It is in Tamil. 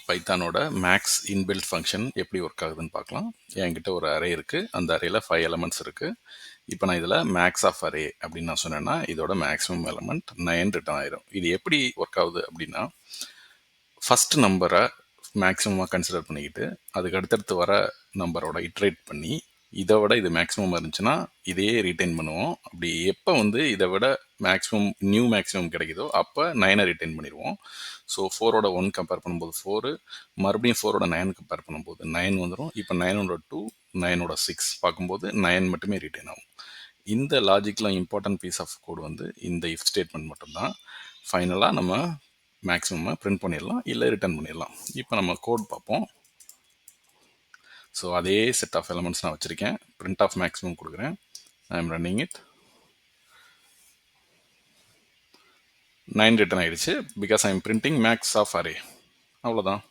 பைத்தானோட மேக்ஸ் இன்பில்ட் ஃபங்க்ஷன் எப்படி ஒர்க் ஆகுதுன்னு பார்க்கலாம். என்கிட்ட ஒரு அரே இருக்குது. அந்த அரேல 5 எலமெண்ட்ஸ் இருக்குது. இப்போ நான் இதில் மேக்ஸ் ஆஃப் அரே அப்படின்னு நான் சொன்னேன்னா இதோட மேக்ஸிமம் எலமெண்ட் 9 ரிட்டர்ன் ஆயிரும். இது எப்படி ஒர்க் ஆகுது அப்படின்னா, ஃபர்ஸ்ட் நம்பரை மேக்ஸிமமாக கன்சிடர் பண்ணிக்கிட்டு அதுக்கு அடுத்தடுத்து வர நம்பரோட இட்ரேட் பண்ணி இதை விட இது மேக்ஸிமம் இருந்துச்சுன்னா இதையே ரீட்டைன் பண்ணுவோம். அப்படி எப்போ இதை விட நியூ மேக்ஸிமம் கிடைக்குதோ அப்போ 9 ரிட்டைன் பண்ணிடுவோம். ஸோ 4ஓட 1 கம்பேர் பண்ணும்போது 4, மறுபடியும் 4ஓட 9 கம்பேர் பண்ணும்போது 9 வந்துடும். இப்போ 9ஓட 2, 9ஓட 6 பார்க்கும்போது 9 மட்டுமே ரிட்டைன் ஆகும். இந்த லாஜிக்கில் இம்பார்ட்டன்ட் பீஸ் ஆஃப் கோடு இந்த இஃப் ஸ்டேட்மெண்ட் மட்டும்தான். ஃபைனலாக நம்ம மேக்ஸிமம் பிரிண்ட் பண்ணிடலாம், இல்லை ரிட்டர்ன் பண்ணிடலாம். இப்போ நம்ம கோட் பார்ப்போம். ஸோ அதே செட் ஆஃப் எலமெண்ட்ஸ் நான் வச்சுருக்கேன். பிரிண்ட் ஆஃப் மேக்ஸிமம் கொடுக்குறேன். I am running it. 9 return ஆகிடுச்சு. Because I am printing max of array. அவ்வளோதான்.